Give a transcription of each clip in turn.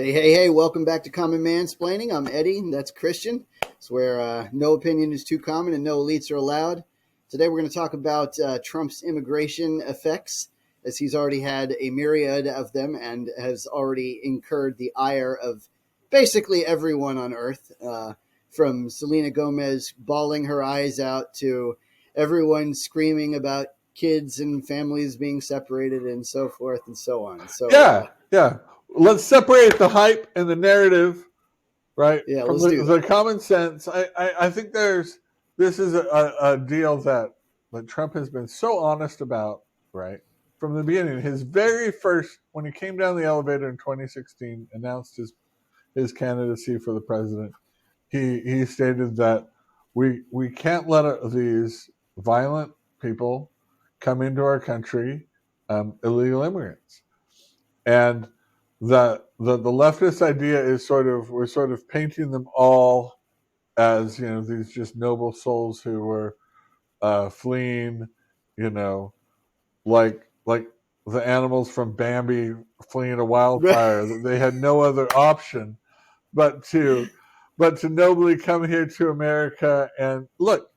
Hey, welcome back to Common Mansplaining. I'm Eddie, and that's Christian. It's where no opinion is too common and no elites are allowed. Today we're going to talk about Trump's immigration effects, as he's already had a myriad of them and has already incurred the ire of basically everyone on earth, from Selena Gomez bawling her eyes out to everyone screaming about kids and families being separated and so forth and so on. Yeah. Let's separate the hype and the narrative, right, Yeah, from let's do the that. common sense. I think this is a deal that Trump has been so honest about, right, from the beginning. His very first, when he came down the elevator in 2016, announced his candidacy for the president. He stated that we can't let these violent people come into our country, illegal immigrants. And the leftist idea is we're sort of painting them all as these just noble souls who were fleeing, you know, like the animals from Bambi fleeing a wildfire. They had no other option but to nobly come here to America and look.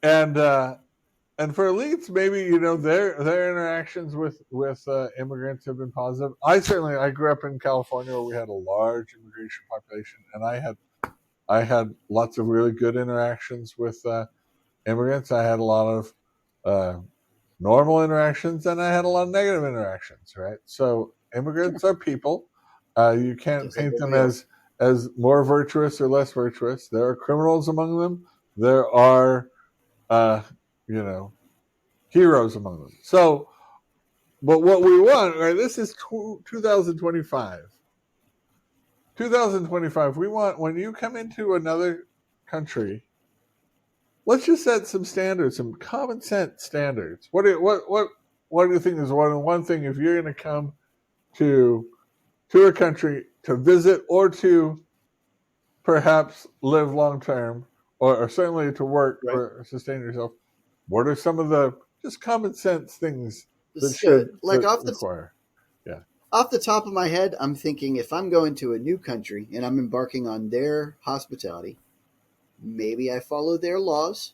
And for elites, maybe their interactions with immigrants have been positive. I grew up in California where we had a large immigration population, and I had lots of really good interactions with immigrants. I had a lot of uh, normal interactions, and I had a lot of negative interactions. Right, so immigrants are people. You can't Just like paint them everybody else. as more virtuous or less virtuous. There are criminals among them. There are uh, you know heroes among them. So, but what we want, right? This is 2025. 2025. We want, when you come into another country, let's just set some standards, some common sense standards. What do you think is one thing if you're going to come to a country to visit or to perhaps live long term, or certainly to work Right. or sustain yourself? What are some of the just common sense things that So, like that require? Yeah. off the top of my head, I'm thinking if I'm going to a new country and I'm embarking on their hospitality, maybe I follow their laws.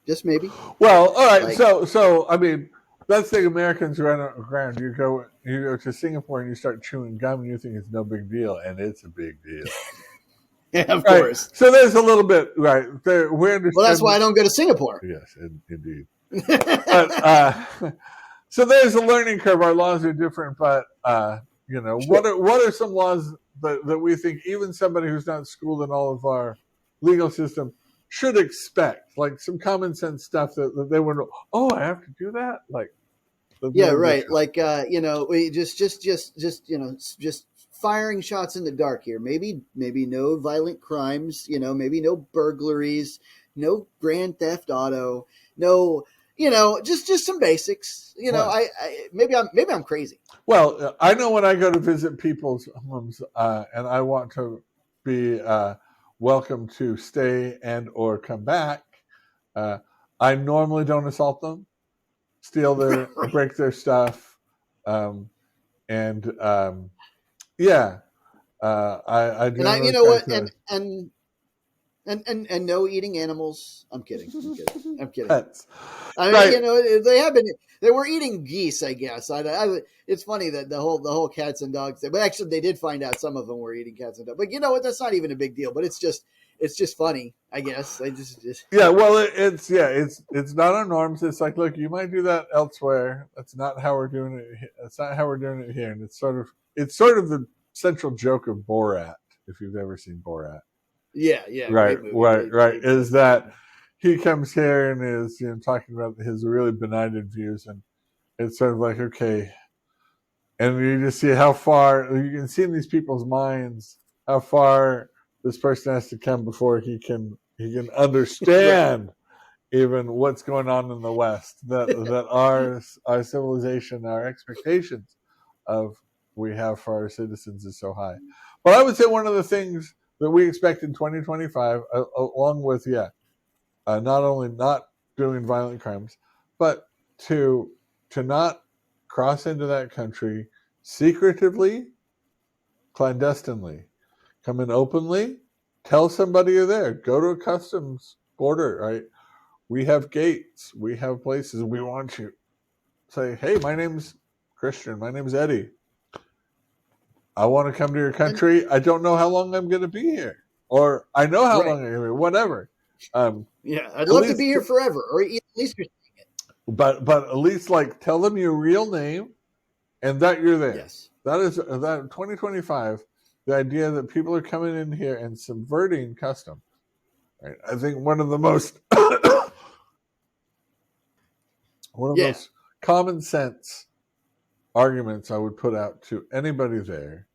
Just maybe. Well, all right. Like, So I mean, let's say Americans run around. You go to Singapore and you start chewing gum, and you think it's no big deal, and it's a big deal, yeah, of right? course. So there's a little bit, right? We Well, that's understand. why I don't go to Singapore. Yes, indeed. But so there's a learning curve. Our laws are different, but Sure. what are some laws that we think even somebody who's not schooled in all of our legal system should expect, like some common sense stuff that they would know. Oh, I have to do that, like that Yeah, they right. should. Like, we just firing shots in the dark here. Maybe no violent crimes. Maybe no burglaries, no grand theft auto, no. Just some basics. Well, Maybe I'm crazy. I know when I go to visit people's homes, and I want to be welcome to stay and or come back. Uh, I normally don't assault them, steal Right. break their stuff, um, and yeah, I And generally you know try what? to And no eating animals. I'm kidding. I'm kidding. I'm kidding. pets, I mean, right? they have been. They were eating geese, I guess. It's funny that the whole cats and dogs thing. But actually, they did find out some of them were eating cats and dogs. But you know what? That's not even a big deal. But it's just funny, I guess. They just Yeah, well, it's not our norms. It's like, look, you might do that elsewhere. That's not how we're doing it. That's not how we're doing it here. And it's sort of the central joke of Borat, if you've ever seen Borat. yeah, Right, great movie, right, great right. great Is movie. that he comes here and is talking about his really benighted views, and it's sort of like, okay, and you just see how far you can see in these people's minds how far this person has to come before he can Right. understand even what's going on in the West. That our civilization, our expectations of we have for our citizens is so high. But I would say one of the things that we expect in 2025, along with not only not doing violent crimes, but to not cross into that country secretively clandestinely. Come in openly. Tell somebody you're there. Go to a customs border, right? We have gates. We have places. We want you. Say, hey, my name's Christian. My name's Eddie. I want to come to your country. I don't know how long I'm going to be here. Or I know how long I'm going to be here. Whatever. Yeah, I'd love to be here forever. Or at least you're saying it. But at least, like, tell them your real name and that you're there. Yes. That is that 2025, the idea that people are coming in here and subverting customs. Right? I think one of the most most common sense arguments I would put out to anybody there,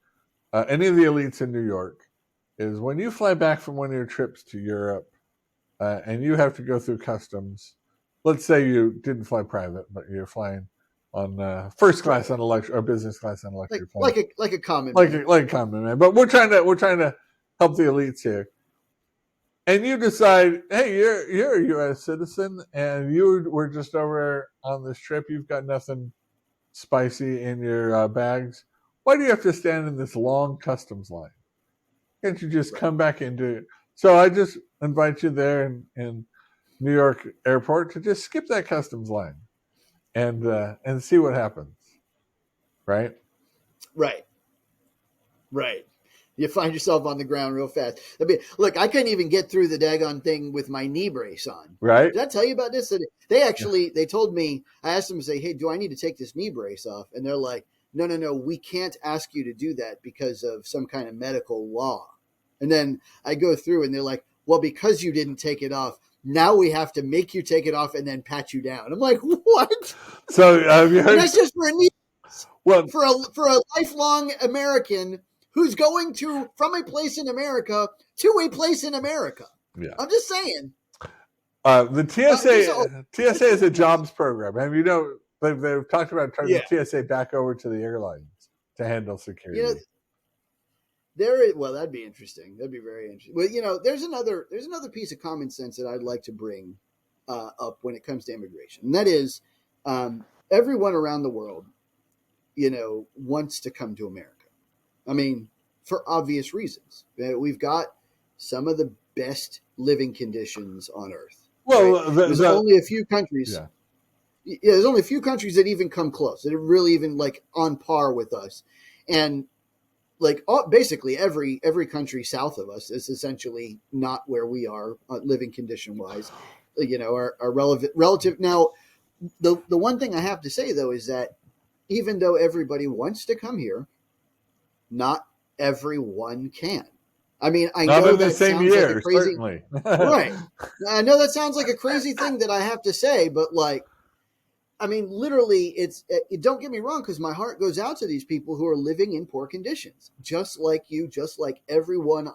any of the elites in New York, is when you fly back from one of your trips to Europe and you have to go through customs. Let's say you didn't fly private, but you're flying on first class on electric or business class on electric plane, like a common man. Like a common man. But we're trying to help the elites here. And you decide, hey, you're a U.S. citizen, and you were just over on this trip. You've got nothing spicy in your bags. Why do you have to stand in this long customs line? Can't you just come back into it? So I just invite you there in New York airport to just skip that customs line and see what happens. Right? Right. You find yourself on the ground real fast. I mean, look, I couldn't even get through the daggone thing with my knee brace on. Right. Did I tell you about this? They told me, I asked them to say, hey, do I need to take this knee brace off? And they're like, no, we can't ask you to do that because of some kind of medical law. And then I go through and they're like, well, because you didn't take it off, now we have to make you take it off and then pat you down. I'm like, what? So that's just for a knee. Well, for a lifelong American who's going from a place in America to a place in America. Yeah. I'm just saying. The TSA is a jobs program. And they've talked about turning the TSA back over to the airlines to handle security. That'd be interesting. That'd be very interesting. Well, there's another piece of common sense that I'd like to bring up when it comes to immigration. And that is everyone around the world, wants to come to America. I mean, for obvious reasons. We've got some of the best living conditions on earth. Well, right? There's only a few countries. Yeah, there's only a few countries that even come close. That are really even like on par with us. And like basically every country south of us is essentially not where we are living condition wise. Our relative. Now, the one thing I have to say though is that even though everybody wants to come here, not everyone can. I mean, I not know in the that same sounds year, like a crazy, certainly. Right. I know that sounds like a crazy thing that I have to say, but I mean, literally, don't get me wrong, because my heart goes out to these people who are living in poor conditions, just like you, just like everyone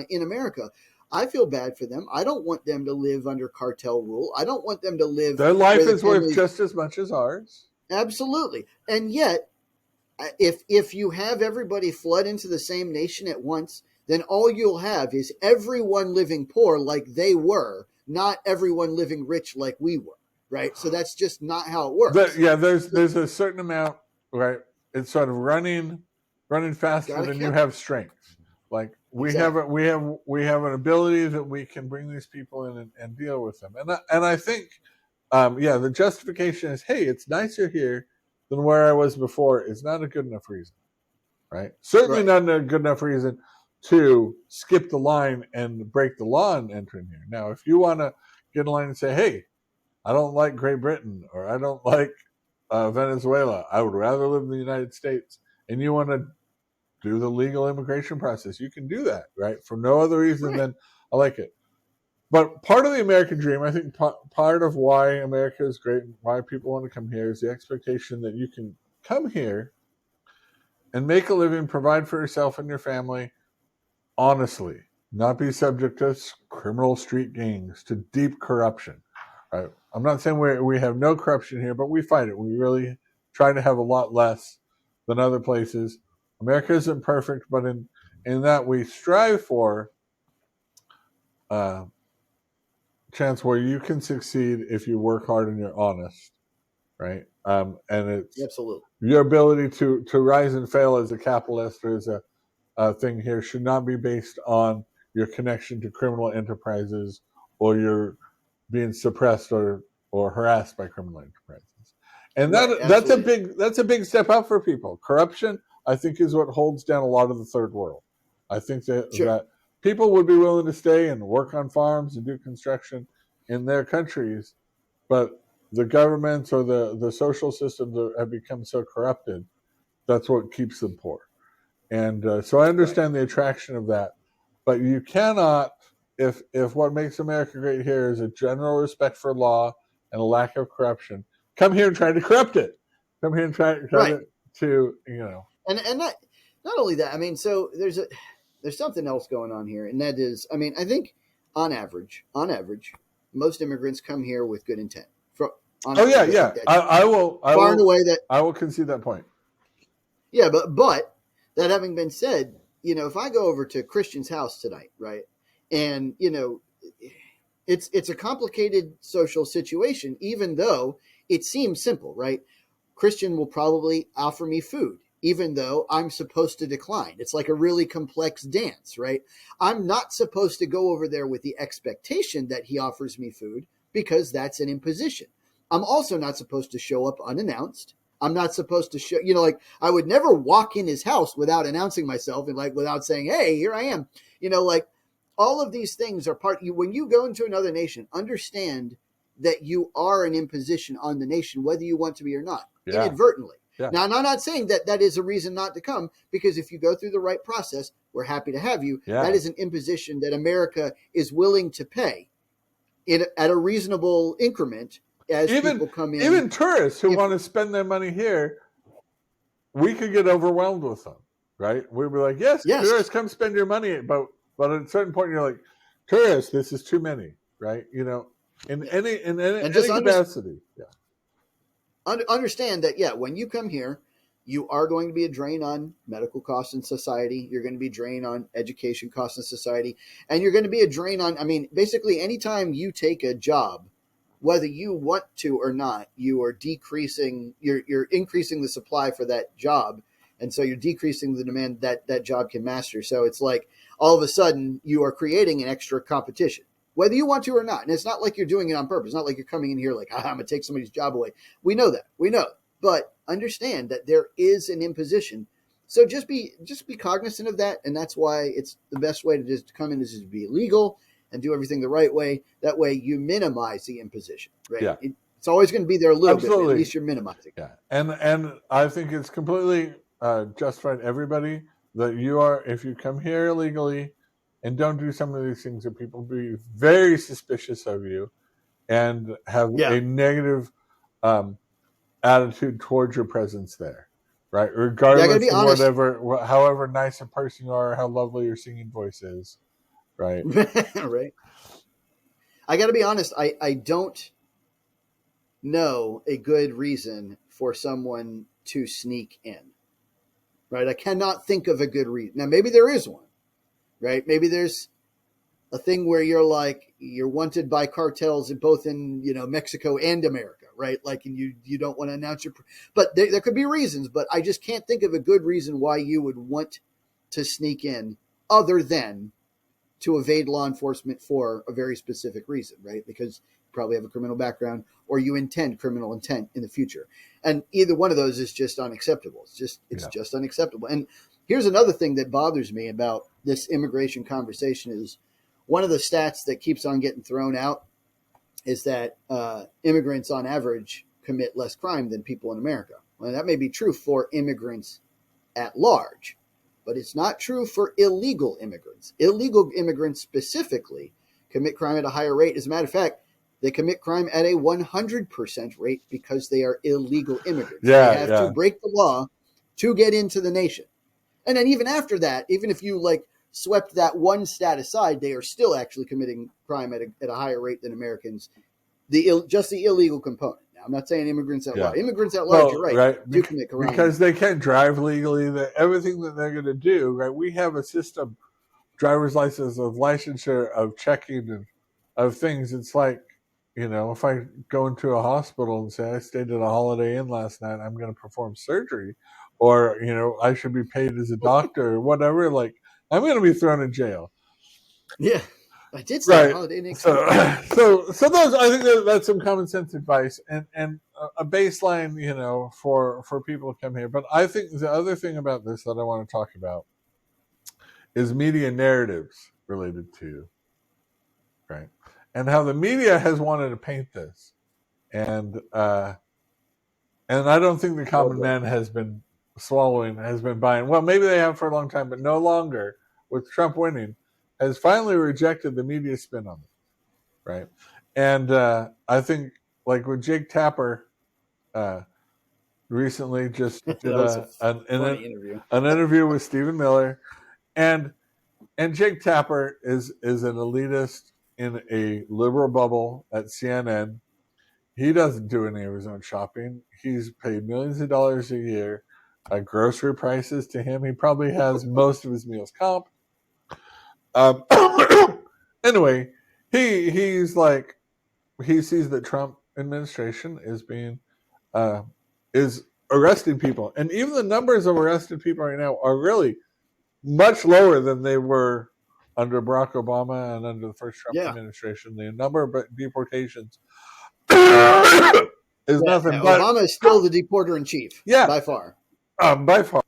in America. I feel bad for them. I don't want them to live under cartel rule. I don't want them to live. Their life is worth just as much as ours. Absolutely. And yet, if you have everybody flood into the same nation at once, then all you'll have is everyone living poor like they were, not everyone living rich like we were. Right. So that's just not how it works. There's a certain amount, right? It's sort of running faster than you have strength. Like we have an ability that we can bring these people in and deal with them. And I think the justification is, hey, it's nicer here than where I was before is not a good enough reason. Right? Certainly not a good enough reason to skip the line and break the law and enter in here. Now, if you want to get in line and say, hey, I don't like Great Britain or I don't like Venezuela, I would rather live in the United States, and you want to do the legal immigration process, you can do that, right? For no other reason than I like it. But part of the American dream, I think part of why America is great and why people want to come here is the expectation that you can come here and make a living, provide for yourself and your family honestly, not be subject to criminal street gangs, to deep corruption. Right? I'm not saying we have no corruption here, but we fight it. We really try to have a lot less than other places. America isn't perfect, but in that we strive for chance where you can succeed if you work hard and you're honest, right? And it's absolutely your ability to rise and fail as a capitalist or as a thing here should not be based on your connection to criminal enterprises or your being suppressed or harassed by criminal enterprises. And Right, absolutely. that's a big step up for people. Corruption, I think, is what holds down a lot of the third world. I think Sure. that people would be willing to stay and work on farms and do construction in their countries, but the governments or the social systems have become so corrupted. That's what keeps them poor. And so I Right. understand the attraction of that, but you cannot, if what makes America great here is a general respect for law and a lack of corruption, come here and try to corrupt it. Come here and try Right. to you know. And not only that, I mean, so there's something else going on here, and that is, I mean, I think on average, most immigrants come here with good intent. On Oh yeah, average, I yeah. think that's I far and will, away that. I will concede that point. Yeah, but that having been said, if I go over to Christian's house tonight, right, and it's a complicated social situation, even though it seems simple, right? Christian will probably offer me food, even though I'm supposed to decline. It's like a really complex dance, right? I'm not supposed to go over there with the expectation that he offers me food because that's an imposition. I'm also not supposed to show up unannounced. I'm not supposed to show, like I would never walk in his house without announcing myself and like without saying, hey, here I am. Like all of these things are part you when you go into another nation, understand that you are an imposition on the nation, whether you want to be or not, Yeah, inadvertently. yeah, Now, I'm not saying that that is a reason not to come, because if you go through the right process, we're happy to have you. That yeah. is an imposition that America is willing to pay at a reasonable increment as Even people come in. even tourists who If want to spend their money here, we could get overwhelmed with them, right? We'd be like, yes, Yes, tourists, come spend your money, but at a certain point, you're like, tourists, this is too many, right? In yeah, and just any capacity, yeah, understand that, yeah, when you come here, you are going to be a drain on medical costs in society. You're going to be a drain on education costs in society. And you're going to be a drain on, I mean, basically, anytime you take a job, whether you want to or not, you're increasing the supply for that job. And so you're decreasing the demand that that job can master. So it's like all of a sudden you are creating an extra competition, whether you want to or not. And it's not like you're doing it on purpose. It's not like you're coming in here like, I'm going to take somebody's job away. We know that. We know. But understand that there is an imposition. So just be cognizant of that. And that's why it's the best way to just come in is to be legal and do everything the right way. That way you minimize the imposition, right? yeah, It's always going to be there a little bit, but at absolutely, least you're minimizing. yeah. And I think it's completely justified. Everybody that you are, if you come here illegally and don't do some of these things, that people be very suspicious of you and have Yeah. a negative um, attitude towards your presence there, right? Yeah, I got to Regardless be of honest. however nice a person you are, how lovely your singing voice is, right? Right. I got to be honest. I don't know a good reason for someone to sneak in, right? I cannot think of a good reason. Now, maybe there is one, right? Maybe there's a thing where you're wanted by cartels both in Mexico and America, right? Like, and you don't want to announce but there could be reasons, but I just can't think of a good reason why you would want to sneak in other than to evade law enforcement for a very specific reason, right? Because you probably have a criminal background or you intend criminal intent in the future. And either one of those is just unacceptable. It's Yeah, just unacceptable. And here's another thing that bothers me about this immigration conversation is one of the stats that keeps on getting thrown out is that immigrants on average commit less crime than people in America. Well, that may be true for immigrants at large, but it's not true for illegal immigrants. Illegal immigrants specifically commit crime at a higher rate. As a matter of fact, they commit crime at a 100% rate because they are illegal immigrants. They yeah, have to yeah, break the law to get into the nation. And then even after that, even if you swept that one stat aside, they are still actually committing crime at a higher rate than Americans. Just the illegal component. Now, I'm not saying immigrants at yeah. large. Immigrants at large, you're Well, right, right, do commit crime. because they can't drive legally. That everything that they're going to do, right? We have a system, driver's license, of licensure, of checking, and of things. It's like, if I go into a hospital and say I stayed at a Holiday Inn last night, I'm going to perform surgery. or I should be paid as a doctor or whatever. Like, I'm going to be thrown in jail. Yeah, I did start a Right. holiday. Next So, so those, I think that's some common sense advice and a baseline, for people to come here. But I think the other thing about this that I want to talk about is media narratives related to, right, and how the media has wanted to paint this, and I don't think the common man has been buying. Well, maybe they have for a long time, but no longer with Trump winning, has finally rejected the media spin on it. Right. And I think, like, with Jake Tapper recently just did that was a funny interview. an interview with Stephen Miller, and Jake Tapper is an elitist in a liberal bubble at CNN. He doesn't do any of his own shopping. He's paid millions of dollars a year. Grocery prices to him. He probably has most of his meals comped. Anyway, he's like, he sees that Trump administration is arresting people, and even the numbers of arrested people right now are really much lower than they were under Barack Obama and under the first Trump administration. The number of deportations is nothing but Obama is still the deporter in chief. Yeah, by far. By far.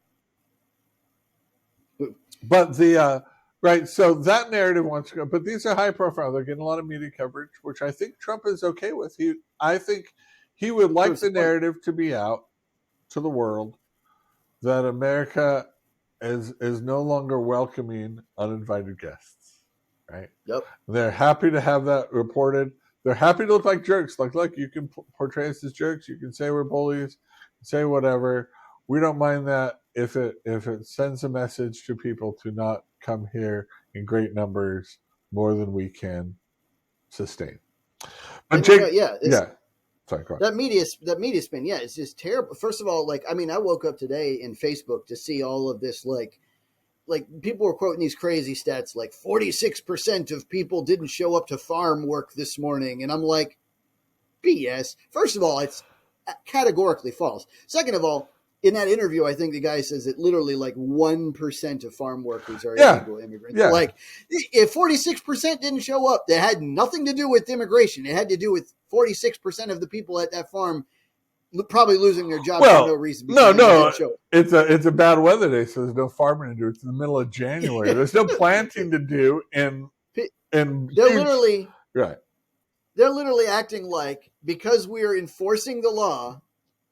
But the right, so that narrative wants to go, but these are high profile. They're getting a lot of media coverage, which I think Trump is okay with. I think he would like the narrative to be out to the world that America is no longer welcoming uninvited guests. Right? Yep. They're happy to have that reported. They're happy to look like jerks. Like, look, you can portray us as jerks. You can say we're bullies. Say whatever. We don't mind that if it sends a message to people to not come here in great numbers more than we can sustain. But Jake, sorry, go ahead. That media spin, it's just terrible. First of all, like, I mean, I woke up today in Facebook to see all of this, like people were quoting these crazy stats, like 46% of people didn't show up to farm work this morning, and I'm like, BS. First of all, it's categorically false. Second of all, in that interview, I think the guy says that literally like 1% of farm workers are illegal immigrants. Yeah. Like, if 46% didn't show up, that had nothing to do with immigration. It had to do with 46% of the people at that farm probably losing their job for no reason. No. It's a bad weather day, so there's no farming to do. It's in the middle of January. There's no planting to do, and they're literally right. They're literally acting like, because we are enforcing the law,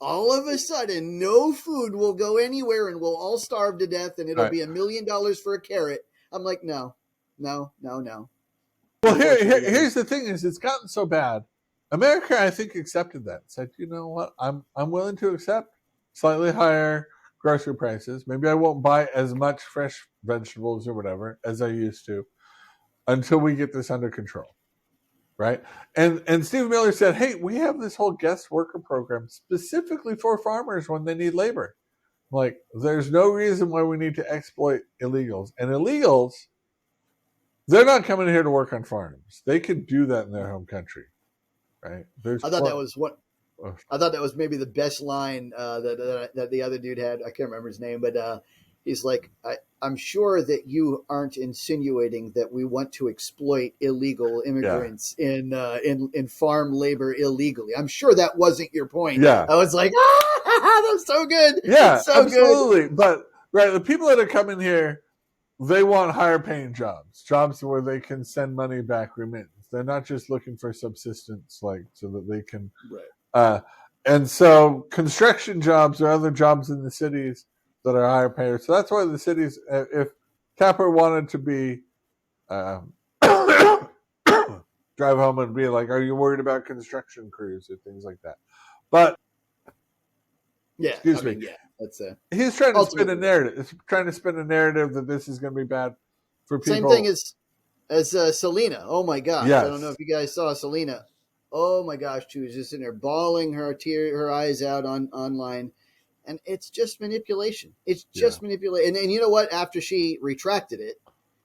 all of a sudden, no food will go anywhere and we'll all starve to death and it'll be $1 million for a carrot. I'm like, no. Well, here's the thing: is it's gotten so bad. America, I think, accepted that. Said, you know what? I'm willing to accept slightly higher grocery prices. Maybe I won't buy as much fresh vegetables or whatever as I used to until we get this under control. Right. And Steve Miller said, hey, we have this whole guest worker program specifically for farmers when they need labor. Like, there's no reason why we need to exploit illegals. And illegals, they're not coming here to work on farms. They could do that in their home country. Right. I thought that was maybe the best line that the other dude had. I can't remember his name, but he's like, I'm sure that you aren't insinuating that we want to exploit illegal immigrants in farm labor illegally. I'm sure that wasn't your point. Yeah. I was like, that's so good. Yeah, so absolutely. Good. But the people that are coming here, they want higher paying jobs where they can send money back remittance. They're not just looking for subsistence, like, so that they can. Right. And so construction jobs or other jobs in the cities that are higher payers. So that's why the cities, if Tapper wanted to be, drive home and be like, are you worried about construction crews or things like that? But, excuse me. Yeah, that's he's trying to spin a narrative. It's trying to spin a narrative that this is going to be bad for people. Same thing as Selena. Oh my gosh. Yes. I don't know if you guys saw Selena. Oh my gosh, she was just in there bawling her eyes out online. And it's just manipulation. It's just manipulation. And you know what? After she retracted it,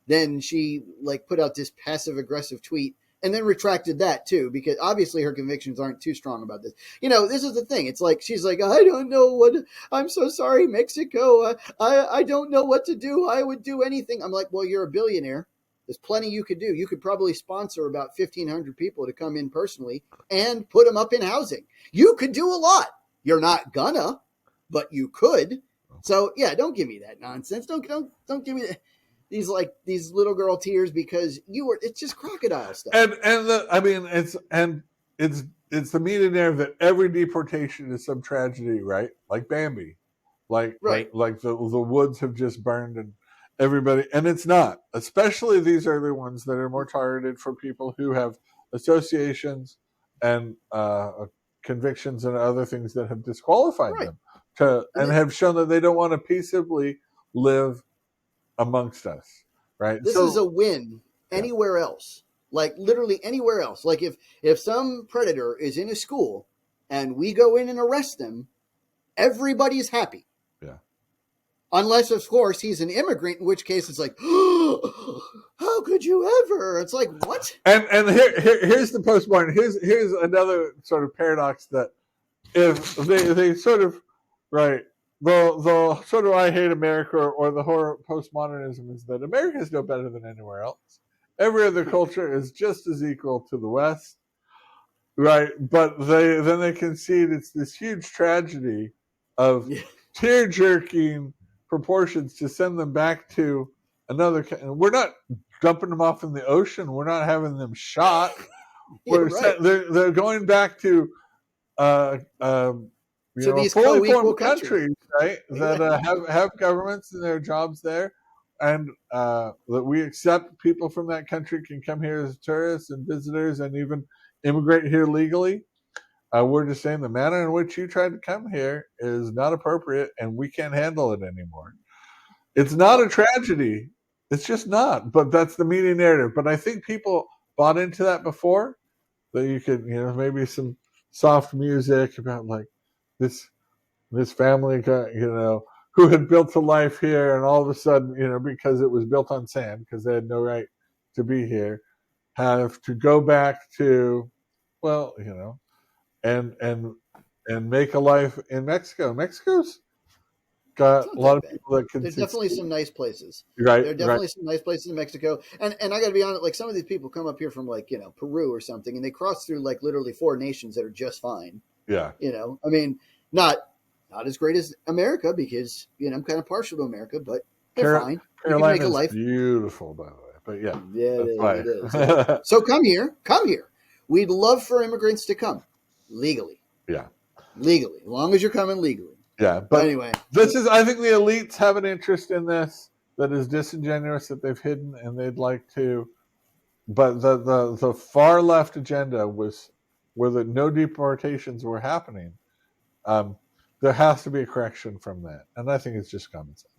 then she put out this passive aggressive tweet and then retracted that too, because obviously her convictions aren't too strong about this. This is the thing. It's like she's like, I don't know what. I'm so sorry, Mexico. I don't know what to do. I would do anything. I'm like, well, you're a billionaire. There's plenty you could do. You could probably sponsor about 1,500 people to come in personally and put them up in housing. You could do a lot. You're not gonna, but you could. So yeah, don't give me that nonsense. Don't give me that. These little girl tears because it's just crocodile stuff. It's the media narrative that every deportation is some tragedy, right? Like Bambi, like the woods have just burned and everybody, and it's not. Especially these are the ones that are more targeted for people who have associations and convictions and other things that have disqualified them and have shown that they don't want to peaceably live amongst us, right? This is a win anywhere else, like literally anywhere else. Like if some predator is in a school and we go in and arrest them, everybody's happy. Yeah. Unless, of course, he's an immigrant, in which case it's like, oh, how could you ever? It's like, what? And here's the postmodern. Here's another sort of paradox that if they sort of, right, the sort of I hate America or the horror postmodernism is that America is no better than anywhere else. Every other culture is just as equal to the West, right? But they concede it's this huge tragedy of tear-jerking proportions to send them back to another. We're not dumping them off in the ocean. We're not having them shot. They're going back to these fully co-equal formed countries, right? That have governments and their jobs there, and that we accept people from that country can come here as tourists and visitors and even immigrate here legally. We're just saying the manner in which you tried to come here is not appropriate, and we can't handle it anymore. It's not a tragedy. It's just not. But that's the media narrative. But I think people bought into that before. That you could, maybe some soft music about like this family, who had built a life here, and all of a sudden, because it was built on sand, because they had no right to be here, have to go back to, and make a life in Mexico. Mexico's got a lot of people that can. There's definitely some nice places. Right. There are definitely some nice places in Mexico. And I got to be honest, like some of these people come up here from like, Peru or something, and they cross through like literally 4 nations that are just fine. Yeah. I mean, not as great as America because, I'm kind of partial to America, but they're fine. Carolina's make a life. Beautiful, by the way. But yeah. Yeah, it is. So come here. We'd love for immigrants to come legally. Yeah. Legally, as long as you're coming legally. Yeah, but anyway, I think the elites have an interest in this that is disingenuous that they've hidden, and they'd like to. But the far left agenda was where the no deportations were happening. There has to be a correction from that, and I think it's just common sense.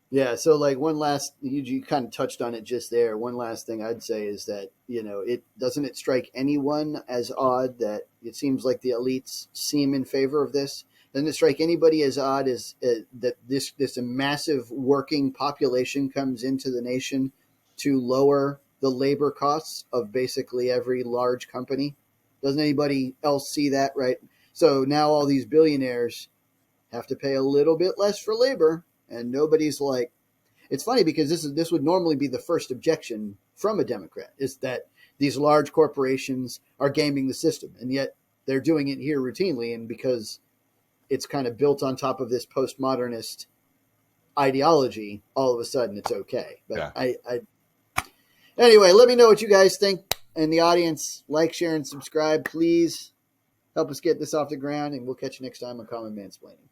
Yeah. So, like one last, you kind of touched on it just there. One last thing I'd say is that it doesn't strike anyone as odd that it seems like the elites seem in favor of this. Doesn't it strike anybody as odd as that this massive working population comes into the nation to lower the labor costs of basically every large company? Doesn't anybody else see that, right? So now all these billionaires have to pay a little bit less for labor, and nobody's like, it's funny because this would normally be the first objection from a Democrat, is that these large corporations are gaming the system, and yet they're doing it here routinely, and because it's kind of built on top of this postmodernist ideology, all of a sudden it's okay. But yeah. Anyway, let me know what you guys think in the audience. Like, share, and subscribe. Please help us get this off the ground, and we'll catch you next time on Common Mansplaining.